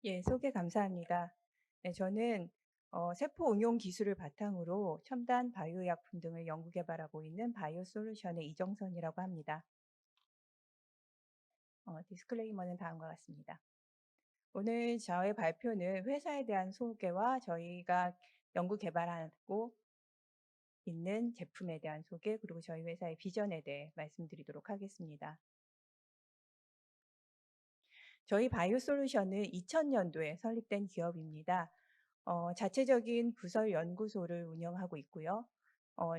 예, 소개 감사합니다. 네, 저는 세포 응용 기술을 바탕으로 첨단 바이오 약품 등을 연구 개발하고 있는 바이오 솔루션의 이정선이라고 합니다. 디스클레이머는 다음과 같습니다. 오늘 저의 발표는 회사에 대한 소개와 저희가 연구 개발하고 있는 제품에 대한 소개, 그리고 저희 회사의 비전에 대해 말씀드리도록 하겠습니다. 저희 바이오 솔루션은 2000년도에 설립된 기업입니다. 자체적인 부설 연구소를 운영하고 있고요. 어,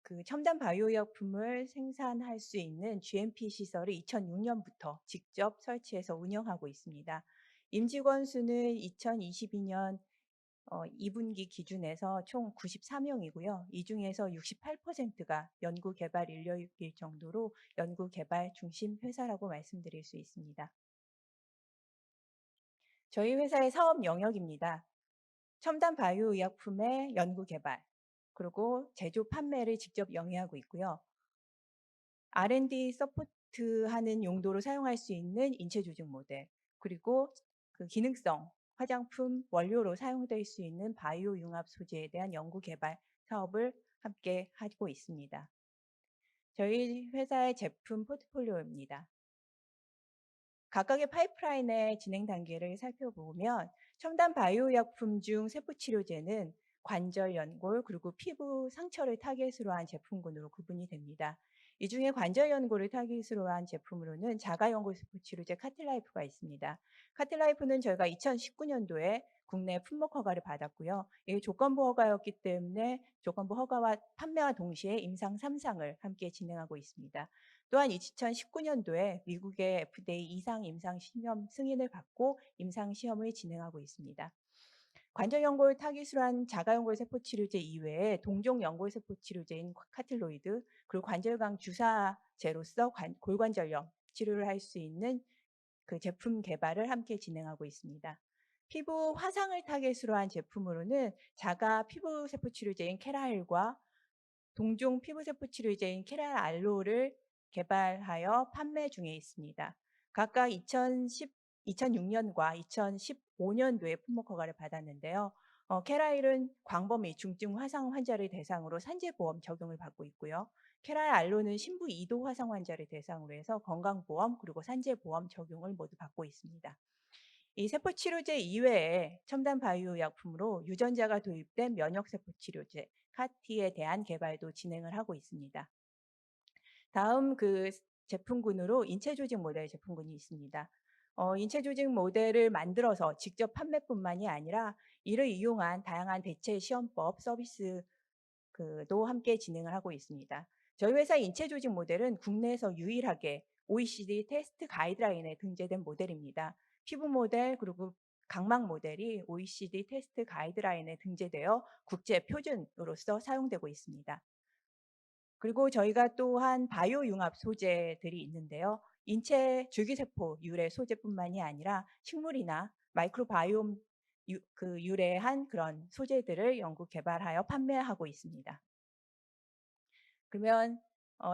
그 첨단 바이오薬품을 생산할 수 있는 GMP 시설을 2006년부터 직접 설치해서 운영하고 있습니다. 임직원 수는 2022년 2분기 기준에서 총 94명이고요. 이 중에서 68%가 연구 개발 인력일 정도로 연구 개발 중심 회사라고 말씀드릴 수 있습니다. 저희 회사의 사업 영역입니다. 첨단 바이오 의약품의 연구 개발, 그리고 제조 판매를 직접 영위하고 있고요. R&D 서포트하는 용도로 사용할 수 있는 인체 조직 모델, 그리고 그 기능성 화장품 원료로 사용될 수 있는 바이오 융합 소재에 대한 연구 개발 사업을 함께 하고 있습니다. 저희 회사의 제품 포트폴리오입니다. 각각의 파이프라인의 진행 단계를 살펴보면 첨단 바이오 약품 중 세포 치료제는 관절 연골 그리고 피부 상처를 타겟으로 한 제품군으로 구분이 됩니다. 이 중에 관절 연골을 타깃으로 한 제품으로는 자가연골 세포 치료제 카틀라이프가 있습니다. 카틀라이프는 저희가 2019년도에 국내 품목 허가를 받았고요. 이게 조건부 허가였기 때문에 조건부 허가와 판매와 동시에 임상 3상을 함께 진행하고 있습니다. 또한 2019년도에 미국의 FDA 이상 임상 시험 승인을 받고 임상 시험을 진행하고 있습니다. 관절 연골 타깃으로 한 자가연골 세포 치료제 이외에 동종 연골 세포 치료제인 카틸로이드, 그리고 관절강 주사제로서 골관절염 치료를 할 수 있는 그 제품 개발을 함께 진행하고 있습니다. 피부 화상을 타깃으로 한 제품으로는 자가 피부 세포 치료제인 케라일과 동종 피부세포 치료제인 케랄 알로를 개발하여 판매 중에 있습니다. 각각 2006년과 2015년도에 품목 허가를 받았는데요. 케라일은 광범위 중증 화상 환자를 대상으로 산재보험 적용을 받고 있고요. 케랄 알로는 신부 2도 화상 환자를 대상으로 해서 건강보험 그리고 산재보험 적용을 모두 받고 있습니다. 이 세포 치료제 이외에 첨단 바이오 약품으로 유전자가 도입된 면역 세포 치료제 카티에 대한 개발도 진행을 하고 있습니다. 다음 그 제품군으로 인체 조직 모델 제품군이 있습니다. 인체 조직 모델을 만들어서 직접 판매뿐만이 아니라 이를 이용한 다양한 대체 시험법 서비스도 함께 진행을 하고 있습니다. 저희 회사 인체 조직 모델은 국내에서 유일하게 OECD 테스트 가이드라인에 등재된 모델입니다. 피부 모델 그리고 각막 모델이 OECD 테스트 가이드라인에 등재되어 국제 표준으로서 사용되고 있습니다. 그리고 저희가 또한 바이오 융합 소재들이 있는데요. 인체 줄기세포 유래 소재뿐만이 아니라 식물이나 마이크로바이옴 유래한 그런 소재들을 연구 개발하여 판매하고 있습니다. 그러면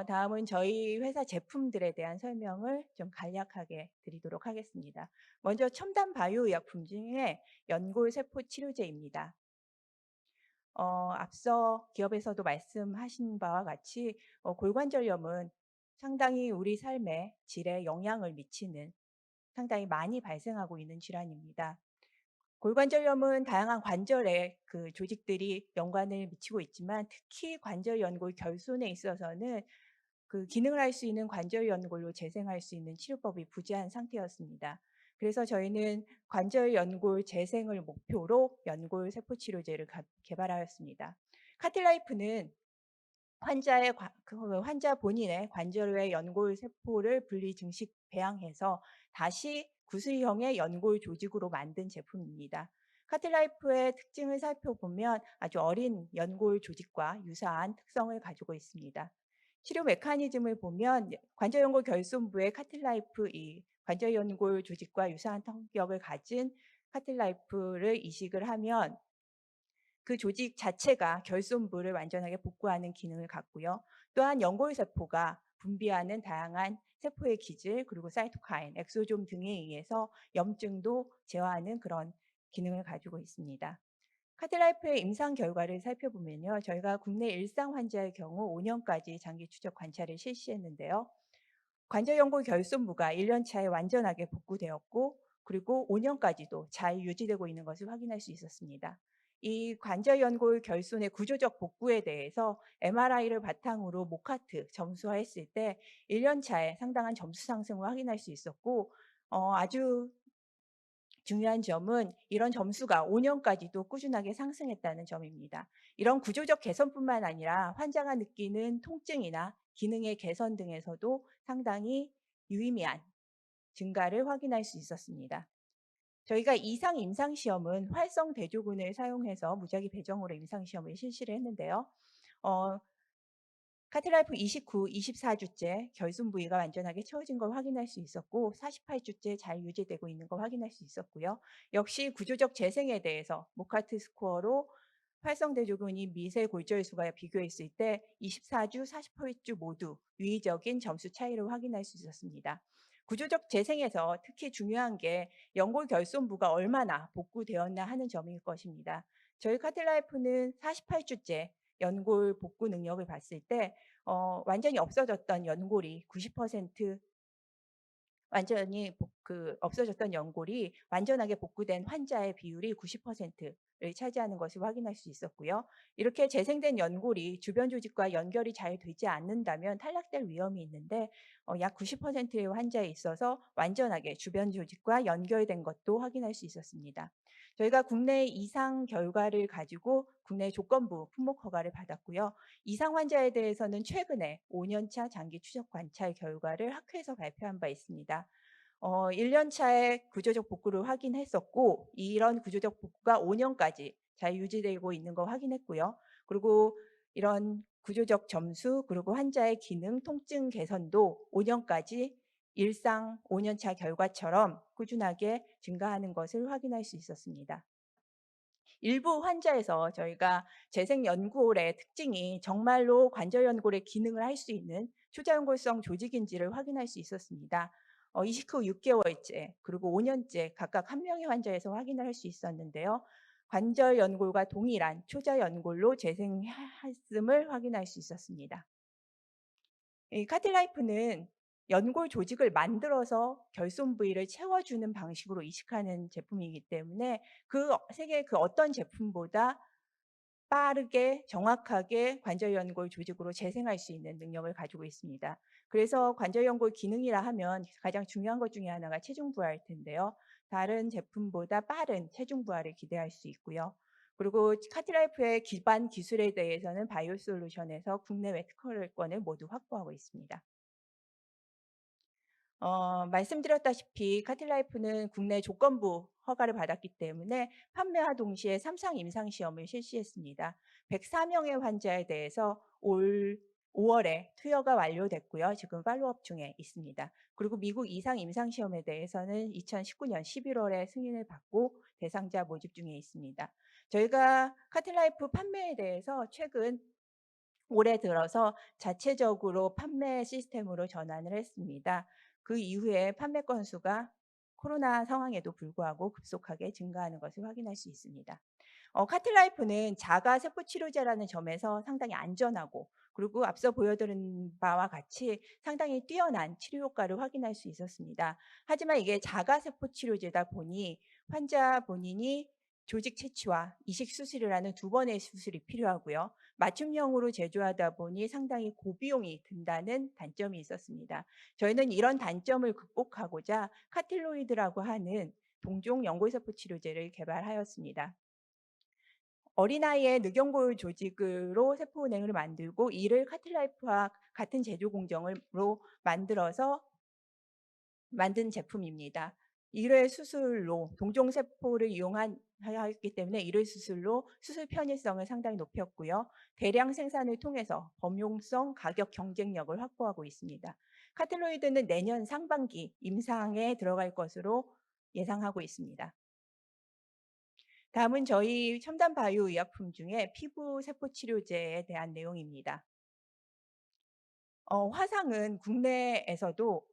다음은 저희 회사 제품들에 대한 설명을 좀 간략하게 드리도록 하겠습니다. 먼저 첨단 바이오 의약품 중에 연골 세포 치료제입니다. 앞서 기업에서도 말씀하신 바와 같이 골관절염은 상당히 우리 삶의 질에 영향을 미치는 상당히 많이 발생하고 있는 질환입니다. 골관절염은 다양한 관절에 그 조직들이 연관을 미치고 있지만 특히 관절 연골 결손에 있어서는 그 기능을 할 수 있는 관절 연골로 재생할 수 있는 치료법이 부재한 상태였습니다. 그래서 저희는 관절 연골 재생을 목표로 연골 세포 치료제를 개발하였습니다. 카틸라이프는 환자 본인의 관절외 연골 세포를 분리 증식 배양해서 다시 구슬형의 연골 조직으로 만든 제품입니다. 카틸라이프의 특징을 살펴보면 아주 어린 연골 조직과 유사한 특성을 가지고 있습니다. 치료 메커니즘을 보면 관절연골 결손부의 카틸라이프 이 관절연골 조직과 유사한 성격을 가진 카틸라이프를 이식을 하면 그 조직 자체가 결손부를 완전하게 복구하는 기능을 갖고요. 또한 연골세포가 분비하는 다양한 세포의 기질 그리고 사이토카인, 엑소좀 등에 의해서 염증도 제어하는 그런 기능을 가지고 있습니다. 카틸라이프의 임상 결과를 살펴보면요. 저희가 국내 일상 환자의 경우 5년까지 장기 추적 관찰을 실시했는데요. 관절연골 결손부가 1년 차에 완전하게 복구되었고 그리고 5년까지도 잘 유지되고 있는 것을 확인할 수 있었습니다. 이 관절연골 결손의 구조적 복구에 대해서 MRI를 바탕으로 모카트 점수화했을 때 1년 차에 상당한 점수 상승을 확인할 수 있었고 아주 중요한 점은 이런 점수가 5년까지도 꾸준하게 상승했다는 점입니다. 이런 구조적 개선뿐만 아니라 환자가 느끼는 통증이나 기능의 개선 등에서도 상당히 유의미한 증가를 확인할 수 있었습니다. 저희가 이상 임상시험은 활성 대조군을 사용해서 무작위 배정으로 임상시험을 실시를 했는데요. 카틸라이프 29, 24주째 결손 부위가 완전하게 채워진 걸 확인할 수 있었고 48주째 잘 유지되고 있는 걸 확인할 수 있었고요. 역시 구조적 재생에 대해서 모카트 스코어로 활성대조군이 미세 골절수가 비교했을 때 24주, 48주 모두 유의적인 점수 차이를 확인할 수 있었습니다. 구조적 재생에서 특히 중요한 게 연골 결손부가 얼마나 복구되었나 하는 점일 것입니다. 저희 카틸라이프는 48주째 연골 복구 능력을 봤을 때 완전히 없어졌던 연골이 90% 완전히 없어졌던 연골이 완전하게 복구된 환자의 비율이 90%를 차지하는 것을 확인할 수 있었고요. 이렇게 재생된 연골이 주변 조직과 연결이 잘 되지 않는다면 탈락될 위험이 있는데 약 90%의 환자에 있어서 완전하게 주변 조직과 연결된 것도 확인할 수 있었습니다. 저희가 국내 이상 결과를 가지고 국내 조건부 품목 허가를 받았고요. 이상 환자에 대해서는 최근에 5년차 장기 추적 관찰 결과를 학회에서 발표한 바 있습니다. 1년 차에 구조적 복구를 확인했었고 이런 구조적 복구가 5년까지 잘 유지되고 있는 거 확인했고요. 그리고 이런 구조적 점수 그리고 환자의 기능, 통증 개선도 5년까지 일상 5년차 결과처럼 꾸준하게 증가하는 것을 확인할 수 있었습니다. 일부 환자에서 저희가 재생연골의 특징이 정말로 관절연골의 기능을 할 수 있는 초자연골성 조직인지를 확인할 수 있었습니다. 이식 후 6개월째 그리고 5년째 각각 1명의 환자에서 확인을 할 수 있었는데요. 관절연골과 동일한 초자연골로 재생했음을 확인할 수 있었습니다. 이 카틸라이프는 연골 조직을 만들어서 결손 부위를 채워주는 방식으로 이식하는 제품이기 때문에 세계 그 어떤 제품보다 빠르게 정확하게 관절연골 조직으로 재생할 수 있는 능력을 가지고 있습니다. 그래서 관절연골 기능이라 하면 가장 중요한 것 중에 하나가 체중 부하일 텐데요. 다른 제품보다 빠른 체중 부하를 기대할 수 있고요. 그리고 카틸라이프의 기반 기술에 대해서는 바이오솔루션에서 국내외 특허권을 모두 확보하고 있습니다. 말씀드렸다시피 카틸라이프는 국내 조건부 허가를 받았기 때문에 판매와 동시에 3상 임상시험을 실시했습니다. 104명의 환자에 대해서 올 5월에 투여가 완료됐고요. 지금 팔로업 중에 있습니다. 그리고 미국 이상 임상시험에 대해서는 2019년 11월에 승인을 받고 대상자 모집 중에 있습니다. 저희가 카틸라이프 판매에 대해서 최근 올해 들어서 자체적으로 판매 시스템으로 전환을 했습니다. 그 이후에 판매 건수가 코로나 상황에도 불구하고 급속하게 증가하는 것을 확인할 수 있습니다. 카틸라이프는 자가 세포 치료제라는 점에서 상당히 안전하고 그리고 앞서 보여드린 바와 같이 상당히 뛰어난 치료 효과를 확인할 수 있었습니다. 하지만 이게 자가 세포 치료제다 보니 환자 본인이 조직 채취와 이식 수술이라는 두 번의 수술이 필요하고요. 맞춤형으로 제조하다 보니 상당히 고비용이 든다는 단점이 있었습니다. 저희는 이런 단점을 극복하고자 카틸로이드라고 하는 동종 연골세포 치료제를 개발하였습니다. 어린아이의 늑연골 조직으로 세포 은행을 만들고 이를 카틸라이프와 같은 제조 공정으로 만들어서 만든 제품입니다. 1회 수술로 동종세포를 이용하였기 때문에 1회 수술로 수술 편의성을 상당히 높였고요. 대량 생산을 통해서 범용성, 가격 경쟁력을 확보하고 있습니다. 카틸로이드는 내년 상반기 임상에 들어갈 것으로 예상하고 있습니다. 다음은 저희 첨단 바이오 의약품 중에 피부 세포 치료제에 대한 내용입니다. 화상은 국내에서도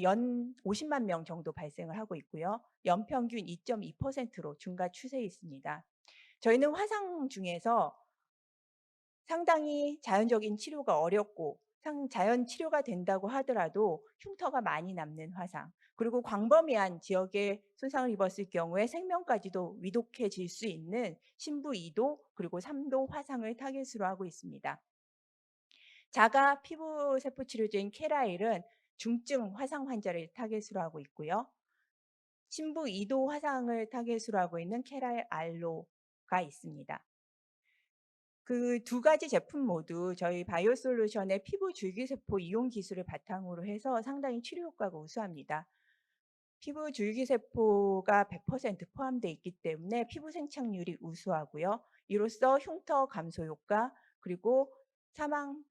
연 50만 명 정도 발생을 하고 있고요. 연평균 2.2%로 증가 추세에 있습니다. 저희는 화상 중에서 상당히 자연적인 치료가 어렵고 자연 치료가 된다고 하더라도 흉터가 많이 남는 화상, 그리고 광범위한 지역에 손상을 입었을 경우에 생명까지도 위독해질 수 있는 신부 2도 그리고 3도 화상을 타깃으로 하고 있습니다. 자가 피부 세포 치료제인 캐라일은 중증 화상 환자를 타깃으로 하고 있고요. 신부 2도 화상을 타깃으로 하고 있는 캐라일 알로가 있습니다. 그 두 가지 제품 모두 저희 바이오솔루션의 피부 줄기세포 이용 기술을 바탕으로 해서 상당히 치료 효과가 우수합니다. 피부 줄기세포가 100% 포함되어 있기 때문에 피부 생착률이 우수하고요. 이로써 흉터 감소 효과, 그리고 사망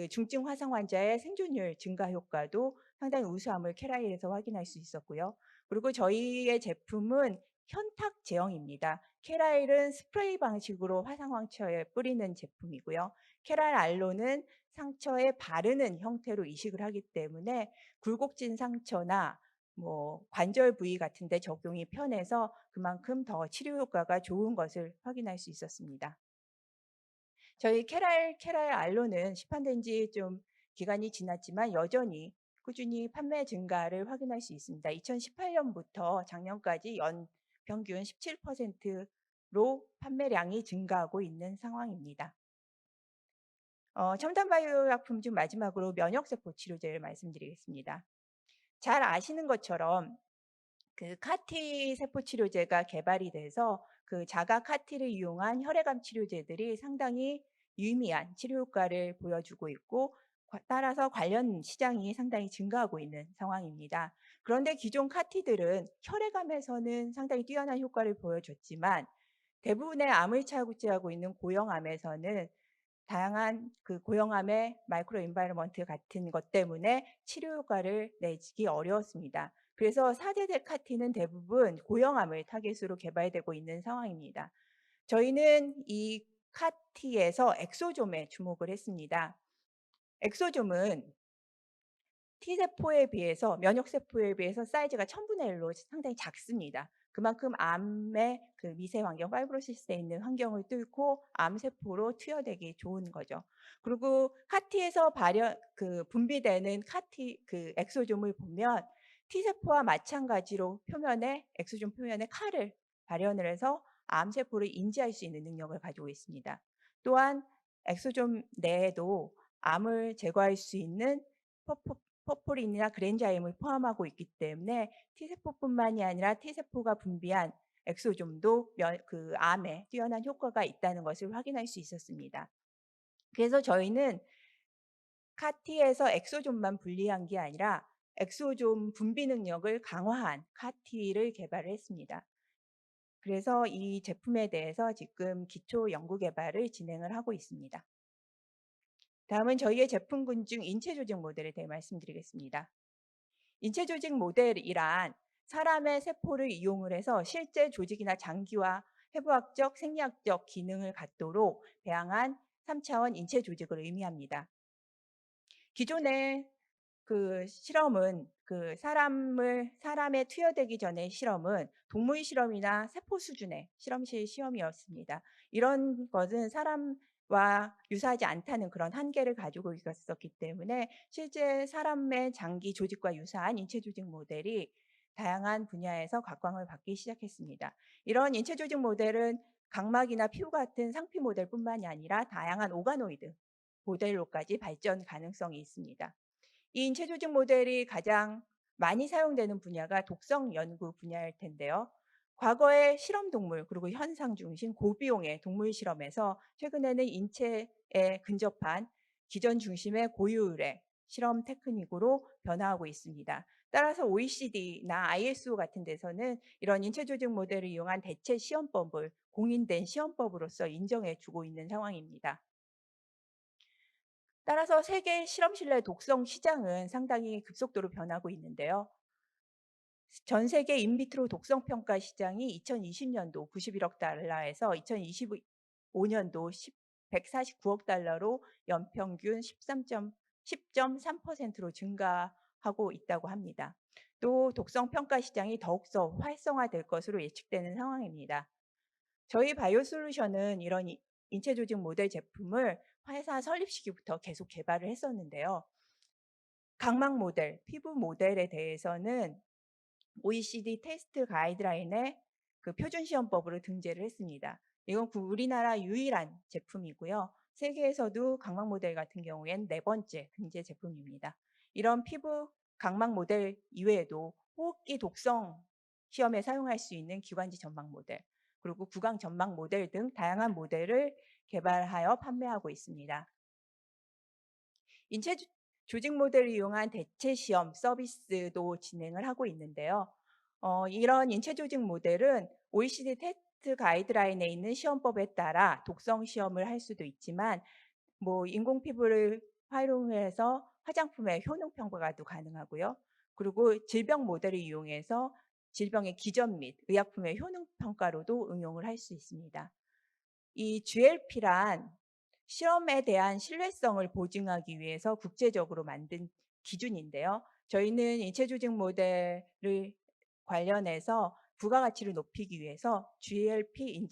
중증 화상 환자의 생존율 증가 효과도 상당히 우수함을 캐라일에서 확인할 수 있었고요. 그리고 저희의 제품은 현탁 제형입니다. 캐라일은 스프레이 방식으로 화상 상처에 뿌리는 제품이고요. 캐라일 알로는 상처에 바르는 형태로 이식을 하기 때문에 굴곡진 상처나 관절 부위 같은 데 적용이 편해서 그만큼 더 치료 효과가 좋은 것을 확인할 수 있었습니다. 저희 캐라일 알로는 시판된 지 좀 기간이 지났지만 여전히 꾸준히 판매 증가를 확인할 수 있습니다. 2018년부터 작년까지 연 평균 17%로 판매량이 증가하고 있는 상황입니다. 첨단 바이오 약품 중 마지막으로 면역세포 치료제를 말씀드리겠습니다. 잘 아시는 것처럼 그 카티 세포 치료제가 개발이 돼서 그 자가 카티를 이용한 혈액암 치료제들이 상당히 유의미한 치료 효과를 보여주고 있고, 따라서 관련 시장이 상당히 증가하고 있는 상황입니다. 그런데 기존 카티들은 혈액암에서는 상당히 뛰어난 효과를 보여줬지만 대부분의 암을 차지하고 있는 고형암에서는 다양한 그 고형암의 마이크로 인바이러먼트 같은 것 때문에 치료 효과를 내기 어려웠습니다. 그래서 4세대 카티는 대부분 고형암을 타깃으로 개발되고 있는 상황입니다. 저희는 이 카티에서 엑소좀에 주목을 했습니다. 엑소좀은 T세포에 비해서 면역세포에 비해서 사이즈가 1000분의 1로 상당히 작습니다. 그만큼 암의 그 미세 환경, 파이브로시스에 있는 환경을 뚫고 암세포로 투여되기 좋은 거죠. 그리고 카티에서 분비되는 카티 그 엑소좀을 보면 T세포와 마찬가지로 엑소좀 표면에 칼을 발현을 해서 암세포를 인지할 수 있는 능력을 가지고 있습니다. 또한 엑소좀 내에도 암을 제거할 수 있는 퍼포린이나 그랜자임을 포함하고 있기 때문에 T세포뿐만이 아니라 T세포가 분비한 엑소좀도 그 암에 뛰어난 효과가 있다는 것을 확인할 수 있었습니다. 그래서 저희는 카티에서 엑소좀만 분리한 게 아니라 엑소좀 분비 능력을 강화한 카티를 개발을 했습니다. 그래서 이 제품에 대해서 지금 기초 연구 개발을 진행을 하고 있습니다. 다음은 저희의 제품군 중 인체 조직 모델에 대해 말씀드리겠습니다. 인체 조직 모델이란 사람의 세포를 이용을 해서 실제 조직이나 장기와 해부학적, 생리학적 기능을 갖도록 배양한 3차원 인체 조직을 의미합니다. 기존의 그 실험은 사람에 투여되기 전의 실험은 동물 실험이나 세포 수준의 실험실 시험이었습니다. 이런 것은 사람과 유사하지 않다는 그런 한계를 가지고 있었기 때문에 실제 사람의 장기 조직과 유사한 인체 조직 모델이 다양한 분야에서 각광을 받기 시작했습니다. 이런 인체 조직 모델은 각막이나 피부 같은 상피 모델뿐만이 아니라 다양한 오가노이드 모델로까지 발전 가능성이 있습니다. 이 인체 조직 모델이 가장 많이 사용되는 분야가 독성 연구 분야일 텐데요. 과거의 실험 동물 그리고 현상 중심 고비용의 동물 실험에서 최근에는 인체에 근접한 기전 중심의 고효율의 실험 테크닉으로 변화하고 있습니다. 따라서 OECD나 ISO 같은 데서는 이런 인체 조직 모델을 이용한 대체 시험법을 공인된 시험법으로서 인정해 주고 있는 상황입니다. 따라서 세계 실험실 내 독성 시장은 상당히 급속도로 변하고 있는데요. 전 세계 인비트로 독성 평가 시장이 2020년도 91억 달러에서 2025년도 149억 달러로 연평균 10.3%로 증가하고 있다고 합니다. 또 독성 평가 시장이 더욱더 활성화될 것으로 예측되는 상황입니다. 저희 바이오 솔루션은 이런 인체 조직 모델 제품을 회사 설립 시기부터 계속 개발을 했었는데요. 각막 모델, 피부 모델에 대해서는 OECD 테스트 가이드라인에 그 표준 시험법으로 등재를 했습니다. 이건 우리나라 유일한 제품이고요. 세계에서도 각막 모델 같은 경우엔 네 번째 등재 제품입니다. 이런 피부 각막 모델 이외에도 호흡기 독성 시험에 사용할 수 있는 기관지 점막 모델, 그리고 구강 점막 모델 등 다양한 모델을 개발하여 판매하고 있습니다. 인체 조직 모델을 이용한 대체 시험 서비스도 진행을 하고 있는데요. 이런 인체 조직 모델은 OECD 테스트 가이드라인에 있는 시험법에 따라 독성 시험을 할 수도 있지만 인공 피부를 활용해서 화장품의 효능 평가도 가능하고요. 그리고 질병 모델을 이용해서 질병의 기전 및 의약품의 효능 평가로도 응용을 할 수 있습니다. 이 GLP란 실험에 대한 신뢰성을 보증하기 위해서 국제적으로 만든 기준인데요. 저희는 인체 조직 모델을 관련해서 부가가치를 높이기 위해서 GLP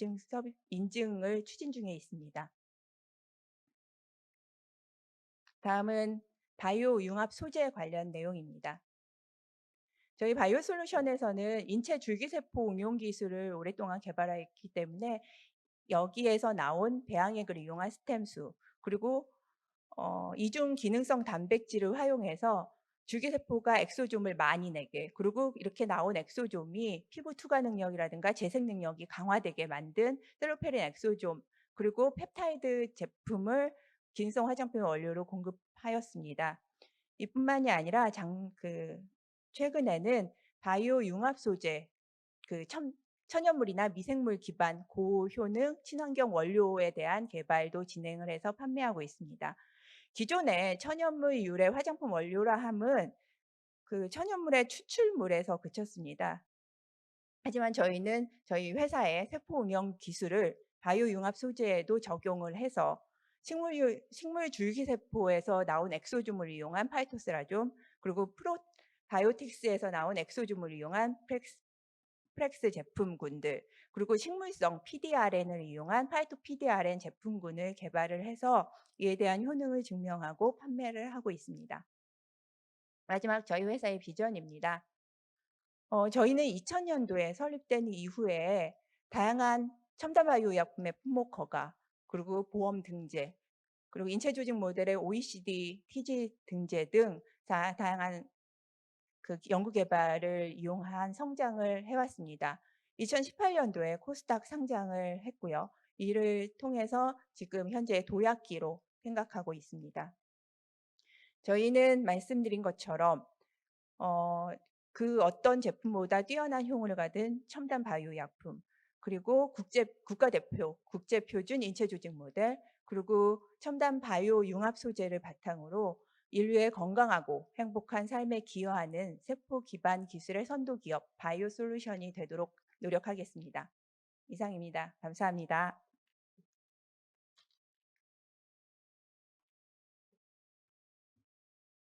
인증을 추진 중에 있습니다. 다음은 바이오 융합 소재 관련 내용입니다. 저희 바이오 솔루션에서는 인체 줄기세포 응용 기술을 오랫동안 개발했기 때문에 여기에서 나온 배양액을 이용한 스템수, 그리고 이중 기능성 단백질을 활용해서 줄기세포가 엑소좀을 많이 내게, 그리고 이렇게 나온 엑소좀이 피부 투과 능력이라든가 재생 능력이 강화되게 만든 셀로페린 엑소좀, 그리고 펩타이드 제품을 기능성 화장품 원료로 공급하였습니다. 이뿐만이 아니라 최근에는 바이오 융합 소재, 천연물이나 미생물 기반 고효능 친환경 원료에 대한 개발도 진행을 해서 판매하고 있습니다. 기존에 천연물 유래 화장품 원료라 함은 그 천연물의 추출물에서 그쳤습니다. 하지만 저희는 저희 회사의 세포 응용 기술을 바이오 융합 소재에도 적용을 해서 식물 줄기세포에서 나온 엑소즘을 이용한 파이토스라좀, 그리고 바이오틱스에서 나온 엑소즘을 이용한 프렉스 제품군들, 그리고 식물성 PDRN을 이용한 파이토 PDRN 제품군을 개발을 해서 이에 대한 효능을 증명하고 판매를 하고 있습니다. 마지막 저희 회사의 비전입니다. 저희는 2000년도에 설립된 이후에 다양한 첨단 바이오 약품의 품목 허가, 그리고 보험 등재, 그리고 인체 조직 모델의 OECD TG 등재 등 다양한 연구 개발을 이용한 성장을 해왔습니다. 2018년도에 코스닥 상장을 했고요. 이를 통해서 지금 현재 도약기로 생각하고 있습니다. 저희는 말씀드린 것처럼 그 어떤 제품보다 뛰어난 효능을 가진 첨단 바이오 약품, 그리고 국가대표, 국제표준 인체조직 모델, 그리고 첨단 바이오 융합 소재를 바탕으로 인류의 건강하고 행복한 삶에 기여하는 세포 기반 기술의 선도 기업 바이오 솔루션이 되도록 노력하겠습니다. 이상입니다. 감사합니다.